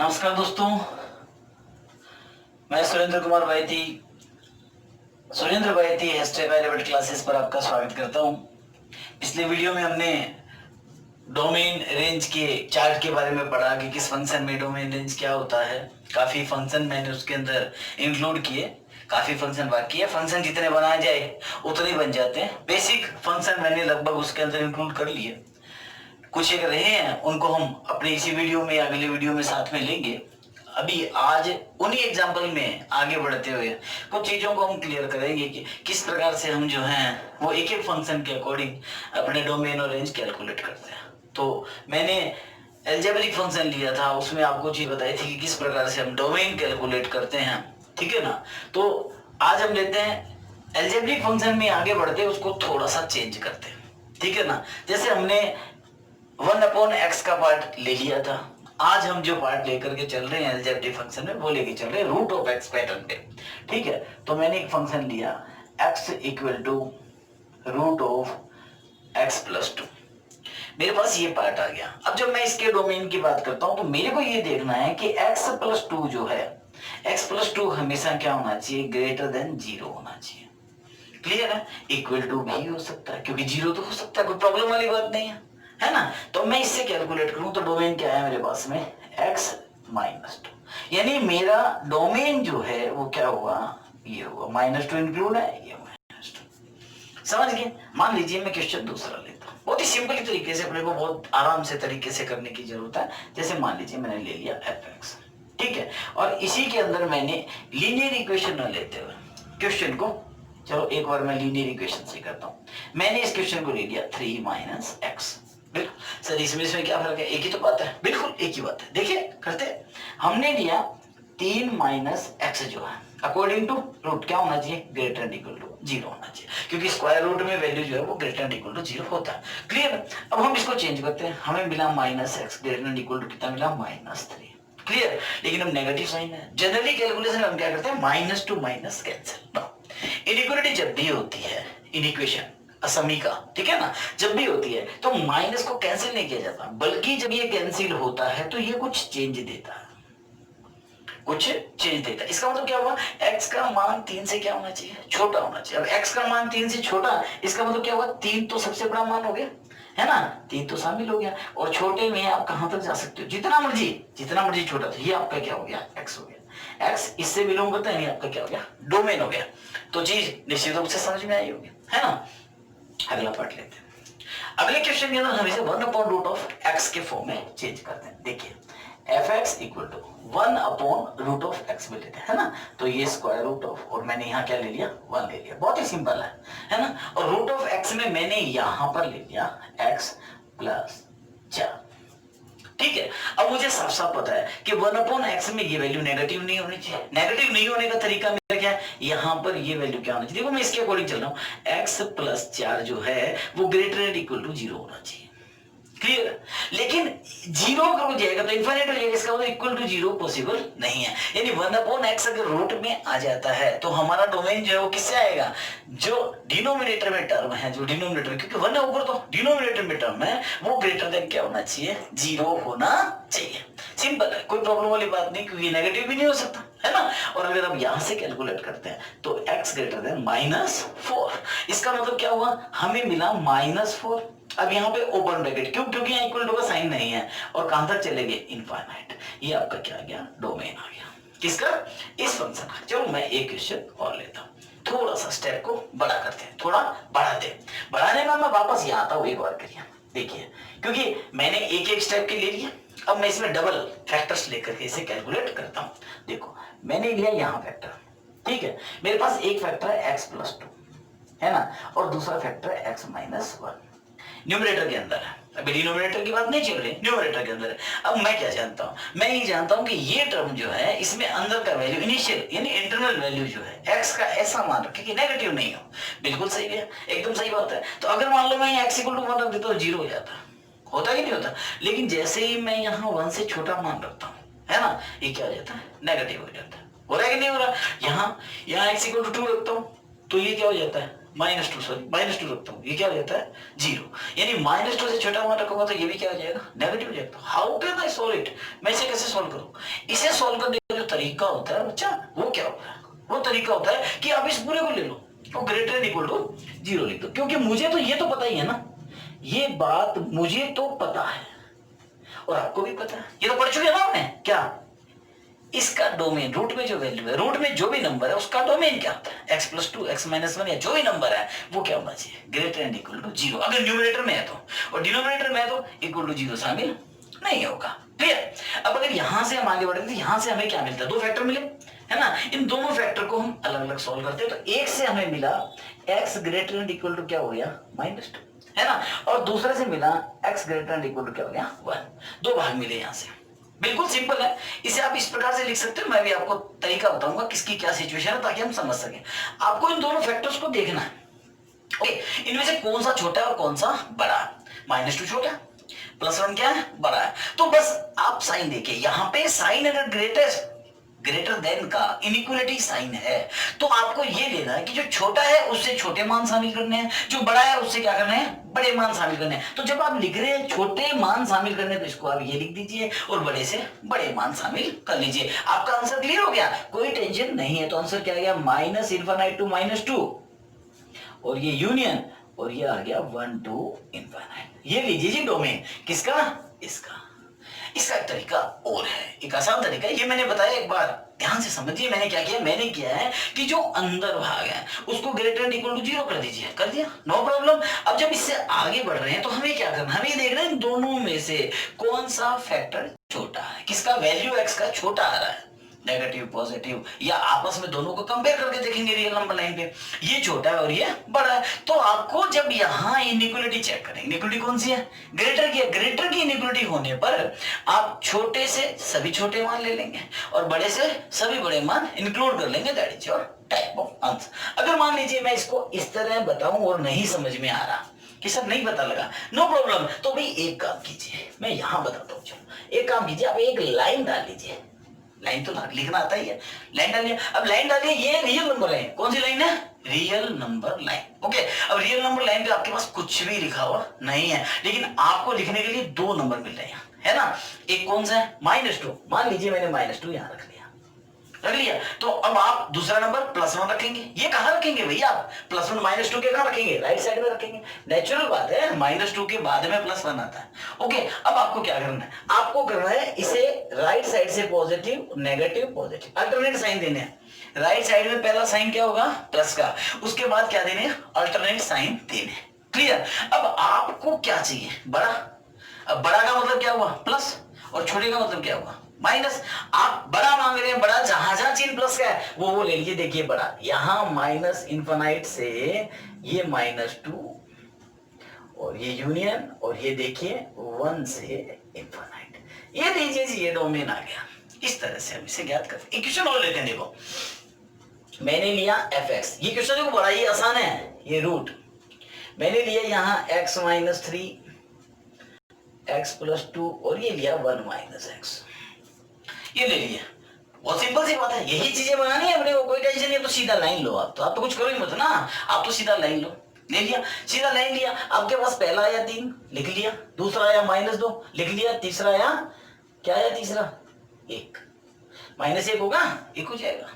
नमस्कार दोस्तों, मैं सुरेंद्र बैती एस्टेबल क्लासेस पर आपका स्वागत करता हूं। पिछले वीडियो में हमने डोमेन रेंज के चार्ट के बारे में पढ़ा कि किस फंक्शन में डोमेन रेंज क्या होता है। काफी फंक्शन मैंने उसके अंदर इंक्लूड किए, काफी फंक्शन बाकी है। फंक्शन जितने बनाए जाए उतने बन जाते हैं। बेसिक फंक्शन मैंने लगभग उसके अंदर इंक्लूड कर लिए। कुछ एक रहे हैं उनको हम अपने इसी वीडियो में अगले वीडियो में साथ में लेंगे। अभी आज उन्हीं एग्जाम्पल में आगे बढ़ते हुए कुछ चीजों को हम क्लियर करेंगे कि किस प्रकार से हम जो हैं वो एक एक फंक्शन के अकॉर्डिंग अपने डोमेन और रेंज कैलकुलेट करते हैं। तो मैंने एल्जेब्रिक फंक्शन लिया था, उसमें आपको चीज बताई थी कि किस प्रकार से हम डोमेन कैलकुलेट करते हैं, ठीक है ना। तो आज हम लेते हैं एल्जेब्रिक फंक्शन में आगे बढ़ते उसको थोड़ा सा चेंज करते हैं, ठीक है ना। जैसे हमने 1/x का पार्ट ले लिया था, आज हम जो पार्ट लेकर के चल रहे हैं एल्जेब्रिक फंक्शन में वो लेके चल रहे हैं रूट ऑफ x पैटर्न पे, ठीक है। तो मैंने एक फंक्शन लिया x equal to root of x plus 2। मेरे पास ये पार्ट आ गया। अब जब मैं इसके डोमेन की बात करता हूं तो मेरे को ये देखना है कि x प्लस 2 जो है, x प्लस 2 हमेशा क्या होना चाहिए, ग्रेटर देन 0 होना चाहिए। क्लियर है। इक्वल टू भी हो सकता है क्योंकि 0 तो हो सकता है, कोई प्रॉब्लम वाली बात नहीं है ना। तो मैं इससे कैलकुलेट करूं तो डोमेन क्या है मेरे पास में, x माइनस 2। यानी मेरा डोमेन जो है वो क्या हुआ, ये हुआ -2 इंक्लूड है, ये -2। समझ गए। मान लीजिए मैं क्वेश्चन दूसरा लेता हूं, बहुत ही सिंपल तरीके से, अपने को बहुत आराम से तरीके से करने की जरूरत है। जैसे मान लीजिए मैंने ले लिया fx, ठीक है, और इसी के अंदर मैंने लीनियर इक्वेशन न लेते हुए क्वेश्चन को, चलो एक बार मैं लीनियर इक्वेशन से करता हूं। मैंने इस क्वेश्चन को ले लिया 3 - x। बिल्कुल सर, इसमें क्या फर्क है, एक ही तो बात है। बिल्कुल एक ही बात है। देखिए करते, हमने लिया 3 - x जो है अकॉर्डिंग टू रूट क्या होना चाहिए, ग्रेटर देन इक्वल टू 0 होना चाहिए, क्योंकि स्क्वायर रूट में वैल्यू जो है वो ग्रेटर देन इक्वल टू 0 होता है। क्लियर। अब हम इसको चेंज करते हैं, हमें मिला -x greater than equal to कितना मिला, -3। क्लियर। लेकिन अब नेगेटिव साइन है। जनरली कैलकुलेशन हम क्या करते हैं, minus to minus cancel. Inequality जब भी होती है, इन इक्वेशन असमीका, ठीक है ना, जब भी होती है तो माइनस को कैंसिल नहीं किया जाता, बल्कि जब ये कैंसिल होता है तो ये कुछ चेंज देता है, कुछ चेंज देता है। इसका मतलब क्या हुआ, x का मान 3 से क्या होना चाहिए, छोटा होना चाहिए। अब x का मान 3 से छोटा, इसका मतलब क्या हुआ, 3 तो सबसे बड़ा मान हो गया, है ना, 3 तो शामिल हो गया। और छोटे में आप कहां तक जा सकते हो, जितना मर्जी छोटा। तो ये आपका क्या हो गया, x हो गया। x इससे बिलोंग करता है, आपका क्या हो गया, डोमेन हो गया। तो चीज निश्चित रूप से समझ में आई होगी, है ना। अगला पार्ट लेते हैं। अगले क्वेश्चन के अंदर हम इसे 1/√x के फॉर्म में चेंज करते हैं। देखिए fx इक्वल टू 1/√x में लेते हैं, है ना। तो ये स्क्वायर रूट ऑफ, और मैंने यहाँ क्या ले लिया, 1 ले लिया। बहुत ही सिंपल है ना। और रूट ऑफ x में मैंने यहां पर ले लिया x प्लस 4, ठीक है। अब मुझे साफ साफ पता है कि 1/x में ये वैल्यू नेगेटिव नहीं होनी चाहिए। नेगेटिव नहीं होने का तरीका मेरा क्या है, यहां पर ये वैल्यू क्या होनी चाहिए, देखो मैं इसके अकॉर्डिंग चल रहा हूं, x प्लस 4 जो है वो ग्रेटर देन इक्वल टू 0 होना चाहिए। क्लियर। लेकिन 0 हो जाएगा तो इनफाइनाइट हो जाएगा, इसका मतलब इक्वल टू 0 पॉसिबल नहीं है। यानी 1/x अगर रूट में आ जाता है तो हमारा डोमेन जो है वो किससे आएगा, जो डिनोमिनेटर में टर्म है, जो डिनोमिनेटर, क्योंकि 1 है ऊपर तो डिनोमिनेटर में टर्म है, वो ग्रेटर देन क्या होना चाहिए, 0 होना चाहिए। सिंपल है, कोई प्रॉब्लम वाली बात नहीं, क्योंकि नेगेटिव भी नहीं हो सकता, है ना। और अगर हम यहां से कैलकुलेट करते हैं तो x ग्रेटर देन -4, इसका मतलब क्या हुआ, हमें मिला -4। अब यहाँ पे ओपन ब्रैकेट, क्यों, क्योंकि यहाँ इक्वल टू का साइन नहीं है, और कहां तक चलेंगे, इनफाइनाइट। ये आपका क्या आ गया, डोमेन आ गया, किसका, इस फंक्शन का। चलो मैं एक क्वेश्चन और लेता हूं, थोड़ा सा स्टेप को बड़ा करते हैं, थोड़ा बढ़ाते। बढ़ाने में मैं वापस यहाँ आता हूँ, एक बार करिए। देखिए क्योंकि मैंने एक एक स्टेप के ले लिया, अब मैं इसमें डबल फैक्टर्स लेकर के इसे कैलकुलेट करता हूँ। देखो मैंने लिया यहाँ फैक्टर, ठीक है, मेरे पास एक फैक्टर है x प्लस 2, है ना, और दूसरा फैक्टर है x माइनस 1, न्यूमरेटर के अंदर है। अभी डिनोमिनेटर की बात नहीं चल रही, न्यूमरेटर के अंदर है। अब मैं क्या जानता हूं, मैं ये जानता हूं कि ये टर्म जो है इसमें अंदर का वैल्यू, इनिशियल यानी इंटरनल वैल्यू जो है x का ऐसा मान रखे कि नेगेटिव नहीं हो। बिल्कुल सही है, एकदम सही बात है। तो अगर मान लो मैं x इक्वल टू 1 रख देता हूं, 0 हो जाता, होता कि नहीं होता। लेकिन जैसे ही मैं यहाँ 1 से छोटा मान रखता हूँ, है ना, ये क्या हो जाता है, नेगेटिव हो जाता है। हो रहा है कि नहीं हो रहा। यहाँ x इक्वल टू 2 रखता हूँ तो ये क्या हो जाता है, -2, सॉरी -2 रखता हूँ, ये क्या हो जाता है 0। यानी -2 से छोटा मान रखूंगा तो ये भी क्या हो जाएगा नेगेटिव हो जाएगा। How can I solve it, मैं इसे कैसे सॉल्व करूँ? इसे सॉल्व करने का जो तरीका होता है बच्चा वो क्या होता है? वो तरीका होता है कि आप इस पूरे को ले लो और ग्रेटर देन इक्वल टू 0 लिख दो, क्योंकि मुझे तो ये तो पता ही है ना, ये बात मुझे तो पता है और आपको भी पता है, ये तो पढ़ चुके हैं ना आपने। क्या इसका डोमेन, रूट में जो वैल्यू है, रूट में जो भी नंबर है उसका डोमेन क्या होता है? x+2 x-1 या जो भी नंबर है वो क्या होना चाहिए? ग्रेटर एंड इक्वल टू 0, अगर न्यूमरेटर में है तो, और डिनोमिनेटर में है तो इक्वल टू 0 शामिल नहीं होगा। क्लियर? अब अगर यहां से हम आगे बढ़े तो यहां से हमें क्या मिलता है? दो फैक्टर मिले है ना, इन दोनों फैक्टर को हम अलग अलग सॉल्व करते हैं तो एक से हमें मिला x greater and equal to क्या हो गया -2 है ना, और दूसरे से मिला x greater and equal to क्या हो गया 1। दो भाग मिले यहां से, बिल्कुल सिंपल है। इसे आप इस प्रकार से लिख सकते हो, मैं भी आपको तरीका बताऊंगा किसकी क्या सिचुएशन है ताकि हम समझ सकें। आपको इन दोनों फैक्टर्स को देखना है, ओके, इनमें से कौन सा छोटा है और कौन सा बड़ा है। -2 छोटा है, +1 क्या है बड़ा है, तो बस आप साइन देखिए, यहां पे साइन अगर ग्रेटर देन का इनइक्वालिटी साइन है तो आपको ये लेना है कि जो छोटा है उससे छोटे मान शामिल करने हैं, जो बड़ा है उससे क्या करना है बड़े मान शामिल करने हैं। तो जब आप लिख रहे हैं छोटे मान शामिल करने तो इसको आप ये लिख दीजिए और बड़े से बड़े मान शामिल कर लीजिए। आपका आंसर क्लियर हो गया, कोई टेंशन नहीं है। तो आंसर क्या आ गया -∞ टू -2 और ये यूनियन और ये आ गया 1 टू ∞। ये लीजिए जी डोमेन किसका, इसका। इसका एक तरीका और है, एक आसान तरीका है, ये मैंने बताया, एक बार ध्यान से समझिए। मैंने क्या किया, मैंने किया है कि जो अंदर भाग है उसको ग्रेटर एंड इक्वल टू 0 कर दीजिए, कर दिया, नो प्रॉब्लम। अब जब इससे आगे बढ़ रहे हैं तो हमें क्या करना है, हमें देख रहे हैं दोनों में से कौन सा फैक्टर छोटा है, किसका वैल्यू x का छोटा आ रहा है, नेगेटिव पॉजिटिव, या आपस में दोनों को कंपेयर करके देखेंगे रियल नंबर लाइन पे, ये छोटा है और ये बड़ा है। तो आपको जब यहाँ इनइक्वालिटी चेक करेंगे, इनइक्वालिटी कौन सी है, ग्रेटर की इनइक्वालिटी होने पर आप छोटे से सभी छोटे मान ले लेंगे और बड़े से सभी बड़े मान इंक्लूड कर लेंगे, that is your type of answer. अगर मान लीजिए मैं इसको इस तरह बताऊं और नहीं समझ में आ रहा कि सब नहीं पता लगा, नो प्रॉब्लम, तो भाई एक काम कीजिए, मैं यहां बताता हूं, चलो एक काम कीजिए, आप एक लाइन डाल लीजिए, लाइन तो लिखना आता ही है, लाइन डालिए। अब लाइन डालिए, ये रियल नंबर लाइन, कौन सी लाइन है, रियल नंबर लाइन, ओके। अब रियल नंबर लाइन पे आपके पास कुछ भी लिखा हुआ नहीं है, लेकिन आपको लिखने के लिए दो नंबर मिल रहे हैं, है ना। एक कौन सा है -2, मान लीजिए मैंने -2 यहां रख लिया, तो अब आप दूसरा नंबर +1 रखेंगे। ये कहां रखेंगे भैया, आप +1 -2 के कहां रखेंगे, राइट साइड में रखेंगे, नेचुरल बात है, -2 के बाद में +1 आता है, ओके। अब आपको क्या करना है, आपको करना है इसे राइट साइड से positive negative positive alternate sign देने हैं। राइट साइड में पहला साइन क्या होगा, प्लस का, उसके बाद क्या देने, अल्टरनेट साइन देने, क्लियर। अब आपको क्या चाहिए, बड़ा। अब बड़ा का मतलब क्या हुआ, प्लस, और छोटे का मतलब क्या हुआ, माइनस। आप बड़ा मांग रहे हैं, बड़ा जहां जहां चिन्ह प्लस का है वो ले लीजिए। देखिए बड़ा यहां -∞ से ये -2 और ये यूनियन, और ये देखिए 1 से ∞, ये लीजिए जी, ये डोमेन आ गया। इस तरह से हम इसे ज्ञात करते हैं। एक क्वेश्चन और लेते हैं, देखो मैंने लिया fx, ये क्वेश्चन देखो बड़ा ही आसान है, ये रूट मैंने लिया यहाँ x - 3 x+2 और ये लिया 1 - x, ये ले लिया। बहुत सिंपल सी बात है, यही चीजें बनानी है अपने को, कोई टेंशन नहीं है। तो सीधा लाइन लो, आप तो कुछ करो ही मत ना, आप तो सीधा लाइन लो, ले लिया, सीधा लाइन लिया। आपके पास पहला आया 3 लिख लिया, दूसरा आया -2 लिख लिया, तीसरा आया क्या आया, तीसरा 1, -1 होगा 1 हो जाएगा।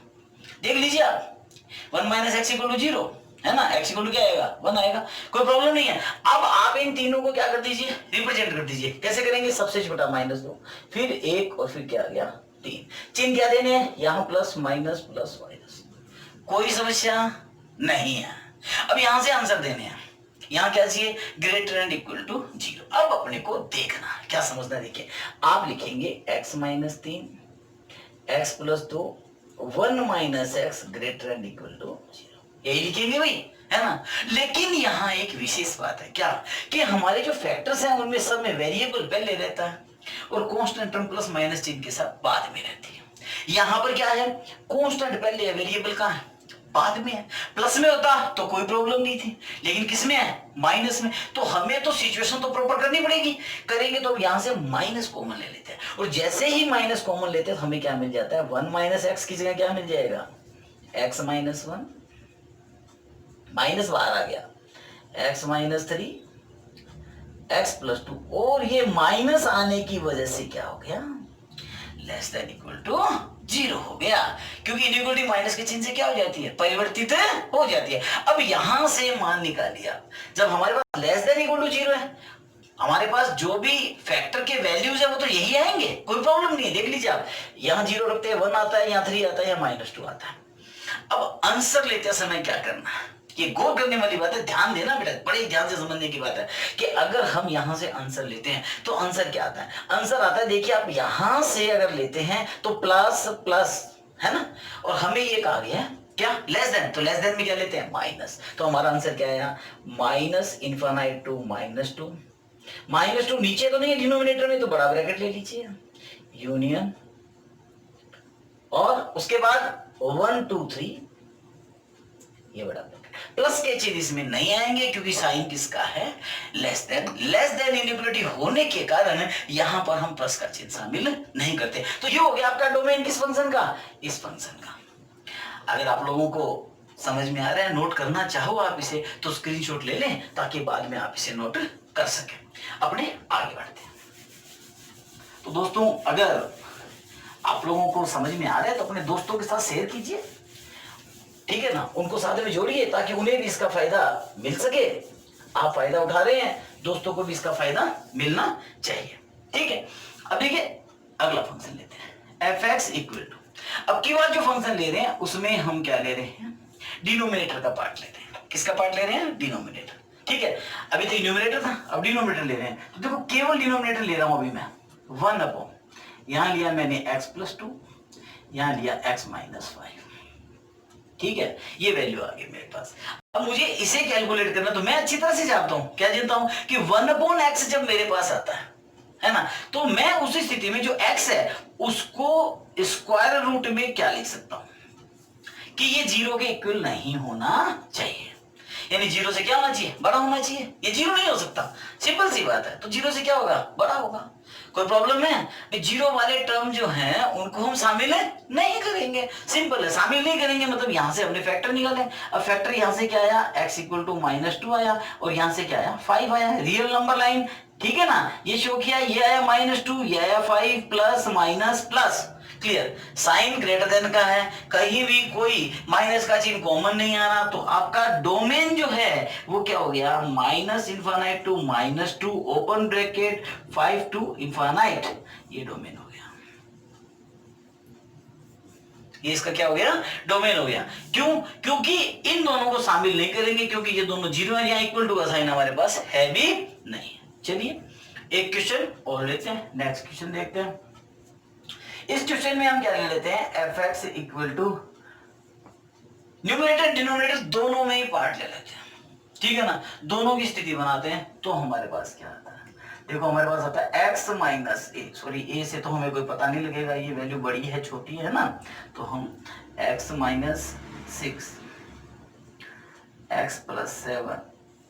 देख लीजिए आप 1 - x = 0 है ना, x = क्या आएगा 1 आएगा, कोई प्रॉब्लम नहीं है। अब आप इन तीनों को क्या कर दीजिए, रिप्रेजेंट कर दीजिए। कैसे करेंगे, सबसे छोटा -2 फिर 1 और फिर क्या आ गया 3। चिन्ह क्या देने हैं, यहाँ प्लस माइनस प्लस माइनस, कोई समस्या नहीं है। अब यहां से आंसर देने हैं, यहां क्या चाहिए, ग्रेटर एंड इक्वल टू 0। अब अपने को देखना क्या समझना, देखिए आप लिखेंगे x - 3 x+2 1 - x greater and equal to 0, यही लिखेंगे भाई, है ना। लेकिन यहाँ एक विशेष बात है, क्या कि हमारे जो फैक्टर्स हैं उनमें सब में वेरिएबल पहले रहता है और कांस्टेंट टर्म प्लस माइनस चिन्ह के साथ बाद में रहती है। यहाँ पर क्या है, कांस्टेंट पहले है, वेरिएबल कहाँ है, बाद में है। प्लस में होता तो कोई प्रॉब्लम नहीं थी, लेकिन किस में है, माइनस में। तो हमें तो सिचुएशन तो प्रॉपर करनी पड़ेगी, करेंगे तो यहां से माइनस कॉमन ले लेते हैं, और जैसे ही माइनस कॉमन लेते हैं तो हमें क्या मिल जाता है, 1 - x की जगह क्या मिल जाएगा, x - 1 माइनस बाहर आ गया, x माइनस 3 x प्लस 2, और ये माइनस आने की वजह से क्या हो गया, लेस देन इक्वल टू 0 हो गया, क्योंकि इनइक्वालिटी माइनस के चिन्ह से क्या हो जाती है, परिवर्तित हो जाती है। अब यहां से मान निकालिए, जब हमारे पास लेस देन इक्वल टू 0 है, हमारे पास जो भी फैक्टर के वैल्यूज है वो तो यही आएंगे, कोई प्रॉब्लम नहीं है। देख लीजिए आप, यहां 0 रखते हैं 1 आता है, यहां 3 आता है, यहां -2 आता है। अब आंसर लेते समय क्या करना है, ये गौर करने वाली बात है, ध्यान देना बेटा, बड़े ध्यान से समझने की बात है कि अगर हम यहां से आंसर लेते हैं तो आंसर क्या आता है, आंसर आता है, देखिए आप यहां से अगर लेते हैं तो प्लस प्लस है ना, और हमें ये कहा गया है क्या, लेस देन, तो लेस देन में क्या लेते हैं, माइनस, तो हमारा आंसर क्या आया, माइनस इनफाइनाइट टू -2, -2 नीचे तो नहीं है डिनोमिनेटर में, तो बड़ा ब्रैकेट ले लीजिए, यूनियन, और उसके बाद 1 2 3, ये बड़ा ब्रैकेट, प्लस के चिन्ह इसमें नहीं आएंगे क्योंकि साइन किसका है, less than. Less than inequality होने के कारण यहां पर हम प्लस का चिन्ह शामिल नहीं करते। तो ये हो गया आपका डोमेन किस फंक्शन का, इस फंक्शन का। अगर आप लोगों को समझ में आ रहा है, नोट करना चाहो आप इसे, तो स्क्रीनशॉट ले लें ताकि बाद में आप इसे नोट कर सकें। अपने आगे बढ़ते हैं। तो दोस्तों, अगर आप लोगों को समझ में आ रहा है तो अपने दोस्तों के साथ शेयर कीजिए, ठीक है ना, उनको साथ में जोड़िए ताकि उन्हें भी इसका फायदा मिल सके। आप फायदा उठा रहे हैं, दोस्तों को भी इसका फायदा मिलना चाहिए, ठीक है। अब देखिए अगला फंक्शन लेते हैं, एफ एक्स इक्वल टू, अब की बार जो फंक्शन ले रहे हैं उसमें हम क्या ले रहे हैं, डिनोमिनेटर का पार्ट ले रहे हैं। किसका पार्ट ले रहे हैं, डिनोमिनेटर, ठीक है। अभी तो न्यूमरेटर था, अब डिनोमिनेटर ले रहे हैं, तो देखो केवल डिनोमिनेटर ले रहा हूं अभी मैं, 1 अपॉन, यहां लिया मैंने x प्लस 2, यहां लिया x माइनस 5, ठीक है, ये वैल्यू आ गई मेरे पास। अब मुझे इसे कैलकुलेट करना, तो मैं अच्छी तरह से जानता हूं, क्या जानता हूं कि 1 अपॉन x जब मेरे पास आता है ना, तो मैं उस स्थिति में जो x है उसको स्क्वायर रूट में क्या लिख सकता हूं कि ये 0 के इक्वल नहीं होना चाहिए, यानी 0 से क्या होना चाहिए, बड़ा होना चाहिए। ये 0 नहीं हो सकता, सिंपल सी बात है, तो 0 से क्या होगा, बड़ा होगा। कोई प्रॉब्लम है, 0 वाले टर्म जो हैं उनको हम शामिल नहीं करेंगे, सिंपल है, शामिल नहीं करेंगे मतलब यहां से हमने फैक्टर निकाले। अब फैक्टर यहां से क्या आया, x इक्वल टू -2 आया, और यहां से क्या आया, 5 आया, रियल नंबर लाइन, ठीक है ना, ये शो किया, ये आया -2, ये आया 5, plus minus plus, clear. Sign greater than का है, कहीं भी कोई माइनस का चिन्ह कॉमन नहीं आ रहा, तो आपका डोमेन जो है वो क्या हो गया, minus infinite to -2 open bracket 5 to infinite, ये डोमेन हो गया, ये इसका क्या हो गया, डोमेन हो गया। क्यों, क्योंकि इन दोनों को शामिल नहीं करेंगे, क्योंकि ये दोनों 0 है, यहाँ इक्वल टू का साइन हमारे पास है भी नहीं। चलिए एक क्वेश्चन और लेते हैं, नेक्स्ट क्वेश्चन देखते हैं। इस क्वेश्चन में हम क्या ले लेते हैं, f x equal to, numerator denominator दोनों में ही पार्ट ले लेते हैं, ठीक है ना, दोनों की स्थिति बनाते हैं, तो हमारे पास क्या आता है, देखो हमारे पास आता है x माइनस ए, सॉरी ए से तो हमें कोई पता नहीं लगेगा, ये वैल्यू बड़ी है छोटी है ना, तो हम x minus 6 x plus 7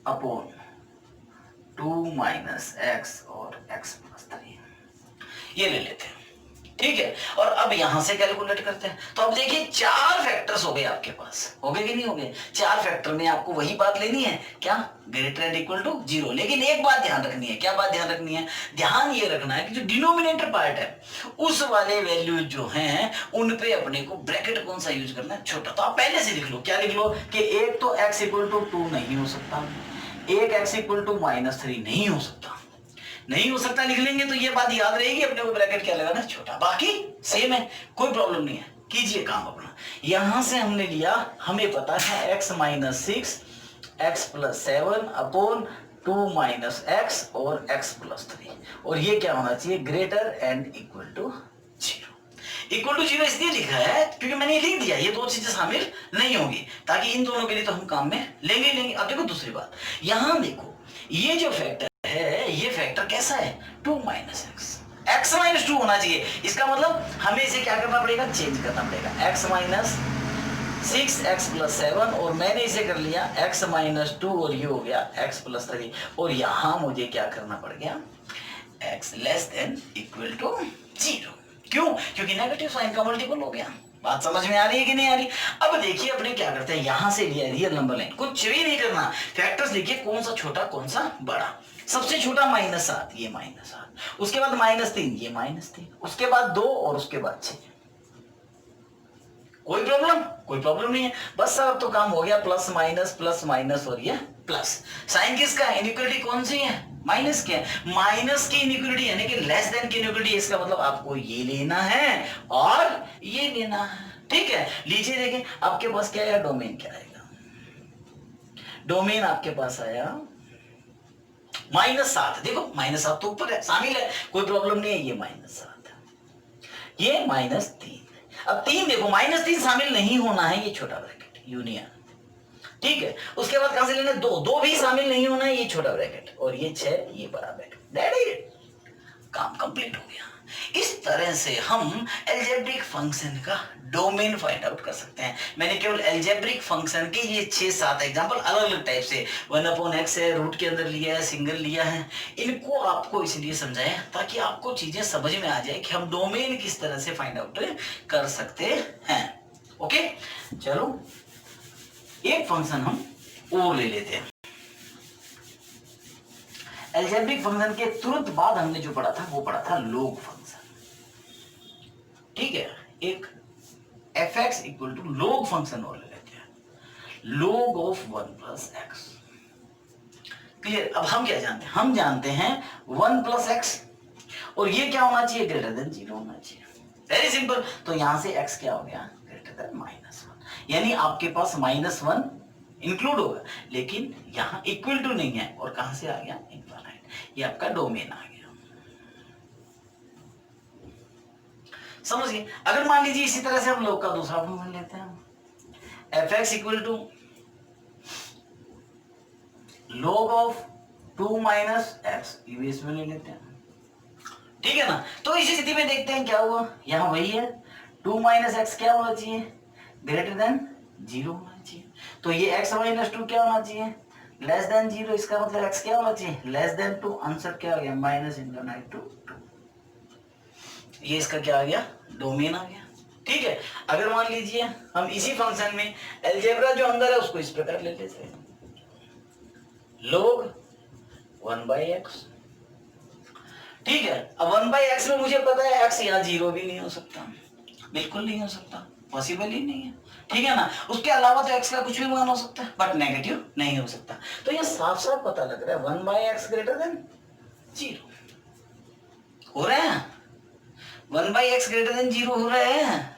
upon 2 minus x और x प्लस 3 ये ले लेते हैं, ठीक है। और अब यहां से कैलकुलेट करते हैं, तो अब देखिए 4 फैक्टर्स हो गए आपके पास, हो गए कि नहीं हो गए, 4 फैक्टर में आपको वही बात लेनी है, क्या, ग्रेटर एंड इक्वल टू 0। लेकिन एक बात ध्यान रखनी है, क्या बात ध्यान रखनी है, ध्यान ये रखना है कि जो डिनोमिनेटर पार्ट है उस वाले वैल्यू जो हैं उन पे अपने को ब्रैकेट कौन सा यूज करना है, छोटा। तो आप पहले से लिख लो, क्या लिख लो कि एक तो x इक्वल टू 2 नहीं हो सकता, एक x इक्वल टू -3 नहीं हो सकता, नहीं हो सकता लिख लेंगे तो ये बात याद रहेगी, अपने को ब्रैकेट क्या लगाना, छोटा, बाकी सेम है, कोई प्रॉब्लम नहीं है, कीजिए काम अपना। यहां से हमने लिया, हमें पता है x minus 6 x plus 7 upon 2 minus x और x प्लस 3, और ये क्या होना चाहिए, greater and equal to 0। Equal to 0 इसलिए लिखा है क्योंकि मैंने ये लिख दिया, ये दो चीजें शामिल नहीं होगी, ताकि इन दोनों के लिए तो हम काम में लेंगे ही लेंगे। अब देखो दूसरी बात, यहां देखो ये जो फैक्टर है, ये फैक्टर कैसा है, 2 माइनस x माइनस 2 होना चाहिए, इसका मतलब हमें इसे क्या करना पड़ेगा, चेंज करना पड़ेगा, x माइनस 6 x प्लस 7, और मैंने इसे कर लिया x माइनस 2, और ये हो गया x प्लस 3, और यहां मुझे क्या करना पड़ गया, x less than equal to 0। क्यों, क्योंकि नेगेटिव साइन का मल्टीपल हो गया, बात समझ में आ रही है कि नहीं आ रही? अब देखिए अपने क्या करते हैं, यहां से लिया रियल नंबर लाइन, कुछ भी नहीं करना, फैक्टर्स लिखिए कौन सा छोटा कौन सा बड़ा। सबसे छोटा -7, ये -7, उसके बाद -3, ये -3, उसके बाद 2 और उसके बाद 6। कोई प्रॉब्लम नहीं है, बस अब तो काम हो गया, प्लस माइनस और ये प्लस। साइन किसका है? इनइक्वालिटी कौन सी है? माइनस की है। माइनस की इनइक्वालिटी यानी कि लेस देन की इनइक्वालिटी, इसका मतलब आपको ये लेना है और ये लेना है। ठीक है, लीजिए देखें आपके पास क्या आया, डोमेन क्या आएगा? डोमेन आपके पास आया -7। देखो -7 तो ऊपर है, शामिल है, कोई प्रॉब्लम नहीं है, ये -7 ये -3। अब 3 देखो, -3 शामिल नहीं होना है, ये छोटा ब्रैकेट यूनियन। ठीक है, उसके बाद कहां से लेना? 2 भी शामिल नहीं होना है, ये छोटा ब्रैकेट, और ये 6, ये बड़ा ब्रैकेट। दैट इज, काम कंप्लीट हो गया। इस तरह से हम अलजेब्रिक फंक्शन का डोमेन फाइंड आउट कर सकते हैं। मैंने केवल अलजेब्रिक फंक्शन के ये 6-7 एग्जांपल अलग अलग टाइप से, 1/x है, रूट के अंदर लिया है, सिंगल लिया है, इनको आपको इसलिए समझाया ताकि आपको चीजें समझ में आ जाए कि हम डोमेन किस तरह से फाइंड आउट कर सकते हैं। ओके, चलो एक फंक्शन हम और ले लेते हैं। अलजेब्रिक फंक्शन के तुरंत बाद हमने जो पढ़ा था वो पढ़ा था लॉग फंक्शन। ठीक है, एक fx equal to log function और ले लेते हैं, log ऑफ 1 + x। क्लियर? अब हम क्या जानते हैं? हम जानते हैं 1 + x, और ये क्या होना चाहिए? ग्रेटर देन 0 होना चाहिए। वेरी सिंपल, तो यहां से x क्या हो गया? ग्रेटर देन -1, यानी आपके पास -1 इंक्लूड होगा, लेकिन यहां इक्वल टू नहीं है, और कहां से आ गया? इनफाइनाइट। ये आपका डोमेन आ गया। समझिए, अगर मान लीजिए इसी तरह से हम लोग का दूसरा फंक्शन लेते हैं, fx equal to log of 2 - x, ये इसमें ले लेते हैं। ठीक है ना? तो इसी स्थिति में देखते हैं क्या हुआ, यहां वही है, 2 - x क्या होना चाहिए? ग्रेटर देन 0 होना चाहिए। तो ये x - 2 क्या होना चाहिए? Less than 0। इसका मतलब x क्या होना चाहिए? Less than 2। आंसर क्या आ गया? -∞ to 2। ये इसका क्या आ गया? डोमेन आ गया। ठीक है, अगर मान लीजिए हम इसी फंक्शन में अलजेब्रा जो अंदर है उसको इस प्रकार ले लेते हैं, log 1/x। ठीक है, अब 1/x में मुझे पता है x यहाँ 0 भी नहीं हो सकता, बिल्कुल नहीं हो सकता, पॉसिबल ही नहीं है। ठीक है ना? उसके अलावा तो x का कुछ भी मान हो सकता है, बट नेगेटिव नहीं हो सकता। तो ये साफ साफ पता लग रहा है 1/x ग्रेटर देन 0 हो रहा है। 1/x ग्रेटर देन 0 हो रहा है,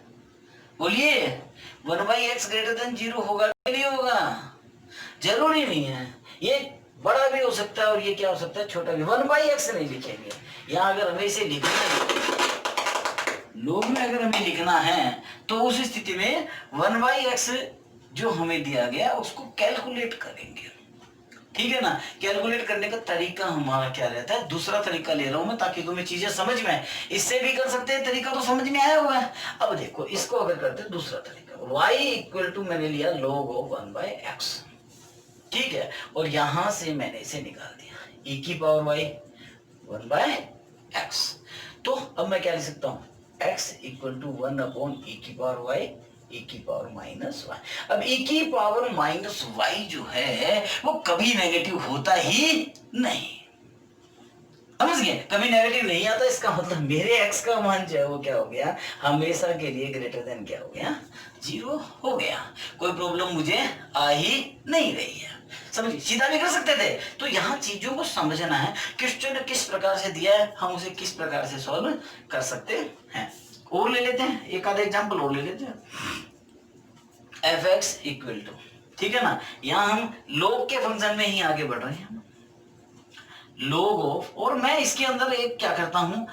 बोलिए 1/x ग्रेटर देन 0 होगा कि नहीं होगा? जरूरी नहीं है, ये बड़ा भी हो सकता है और ये क्या हो सकता है? छोटा भी। 1/x नहीं लिखेंगे यहाँ, अगर हमें इसे लिखना है लोग में, अगर हमें लिखना है तो उस स्थिति में 1/x जो हमें दिया गया उसको कैलकुलेट करेंगे। ठीक है ना? कैलकुलेट करने का तरीका हमारा क्या रहता है? दूसरा तरीका ले रहा हूं मैं ताकि तुम्हें चीजें समझ में आए। इससे भी कर सकते हैं, तरीका तो समझ में आया हुआ है। अब देखो इसको अगर करते हैं दूसरा तरीका, y इक्वल टू मैंने लिया log ऑफ 1/x। ठीक है, और यहां से मैंने इसे निकाल दिया e की पावर y 1/x। तो अब मैं क्या लिख सकता हूं? x इक्वल टू 1/e की पावर y e की पावर -y। अब e की पावर -y जो है वो कभी नेगेटिव होता ही नहीं, समझ गए? कभी नेगेटिव नहीं आता, इसका मतलब मेरे x का मान जो है वो क्या हो गया? हमेशा के लिए ग्रेटर देन क्या हो गया? 0 हो गया। कोई प्रॉब्लम मुझे आ ही नहीं रही है, समझिए? सीधा भी कर सकते थे। तो यहाँ चीजों को समझना है, क्वेश्चन ने किस प्रकार से दिया है, हम उसे किस प्रकार से सॉल्व कर सकते हैं। और ले लेते हैं, एक आधा एग्जाम्पल और ले लेते हैं। fx इक्वल टू, ठीक है ना, यहाँ हम log के फंक्शन में ही आगे बढ़ रहे हैं, log ऑफ, और मैं इसके अंदर एक क्या करता हूं,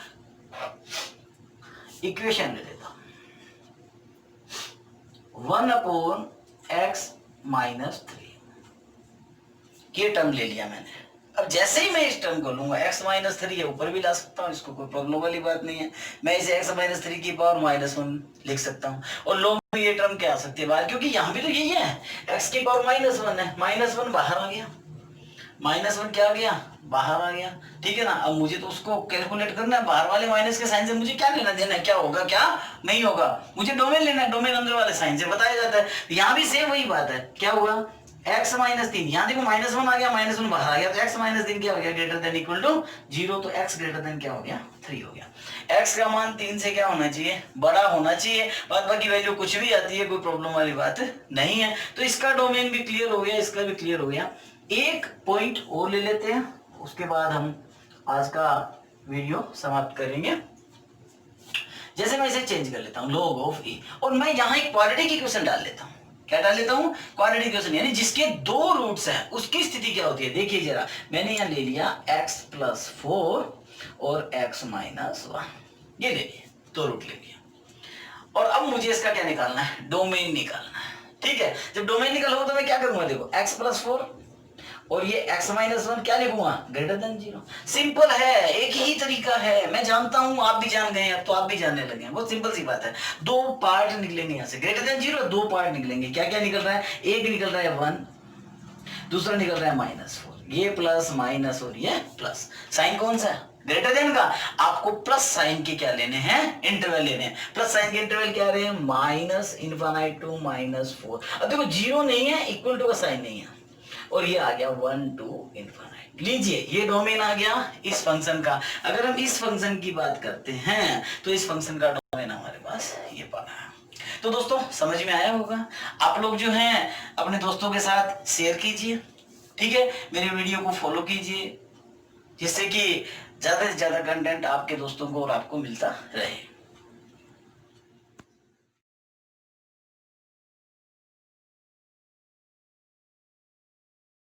इक्वेशन ले लेता हूं, 1/x - 3 ये टर्म ले लिया मैंने। अब जैसे ही मैं इस टर्म को लूंगा x - 3 है, ऊपर भी ला सकता हूँ, इसको कोई प्रॉब्लम वाली बात नहीं है। मैं इसे x - 3 की पावर -1 लिख सकता हूँ, और log में ये टर्म क्या आ सकती है बाहर, क्योंकि यहाँ भी तो यही है, x की पावर -1 है, -1 बाहर आ गया, -1 क्या आ गया, बाहर आ गया, ठीक है ना। अब मुझे तो उसको कैलकुलेट करना है, बाहर वाले माइनस के साइन से मुझे क्या लेना देना है, क्या होगा क्या नहीं होगा, मुझे डोमेन लेना है, डोमेन अंदर वाले साइन से बताया जाता है। यहाँ भी सेम वही बात है, क्या हुआ x -3, यहाँ देखो -1 आ गया, -1 बाहर आ गया, तो x -3 क्या हो गया, ग्रेटर देन इक्वल टू 0, तो x ग्रेटर देन क्या हो गया 3 हो गया। x का मान 3 से क्या होना चाहिए, बड़ा होना चाहिए, बाद बाकी वैल्यू कुछ भी आती है, कोई प्रॉब्लम वाली बात नहीं है। तो इसका डोमेन भी क्लियर हो गया, इसका भी क्लियर हो गया। एक पॉइंट और ले लेते हैं, उसके बाद हम आज का वीडियो समाप्त करेंगे। जैसे मैं इसे चेंज कर लेता हूं log ऑफ e, और मैं यहां एक क्वाड्रेटिक इक्वेशन डाल लेता हूं। क्या डाल लेता हूं, क्वाड्रेटिक इक्वेशन, यानी जिसके 2 रूट्स हैं उसकी स्थिति क्या होती है। देखिए जरा, मैंने यहां ले लिया x + 4 और x - 1, ये ले लिया, 2 रूट ले लिया। और अब मुझे इसका क्या निकालना है, डोमेन निकालना है, ठीक है। जब डोमेन निकालोगे तो मैं क्या करूंगा, देखो x + 4 और ये x - 1 क्या लिखूंगा, ग्रेटर देन 0। सिंपल है, एक ही तरीका है, मैं जानता हूं, आप भी जान गए हैं, अब तो आप भी जानने लगे हैं, बहुत सिंपल सी बात है। 2 पार्ट निकलेंगे यहाँ से, ग्रेटर देन 0 2 पार्ट निकलेंगे। क्या क्या निकल रहा है, एक निकल रहा है 1, दूसरा निकल रहा है -4, ये प्लस माइनस और ये प्लस। साइन कौन सा है, ग्रेटर देन का। आपको प्लस साइन के क्या लेने हैं, इंटरवल लेने हैं। प्लस साइन के इंटरवल क्या रहे हैं, -∞ to -4। अब देखो 0 नहीं है, इक्वल टू का साइन नहीं है, और ये आ गया 1 to ∞। लीजिए ये डोमेन आ गया इस फंक्शन का। अगर हम इस फंक्शन की बात करते हैं तो इस फंक्शन का डोमेन हमारे पास ये पाना है। तो दोस्तों समझ में आया होगा। आप लोग जो हैं अपने दोस्तों के साथ शेयर कीजिए, ठीक है, मेरे वीडियो को फॉलो कीजिए, जिससे कि ज्यादा से ज्यादा कंटेंट आपके दोस्तों को और आपको मिलता रहे।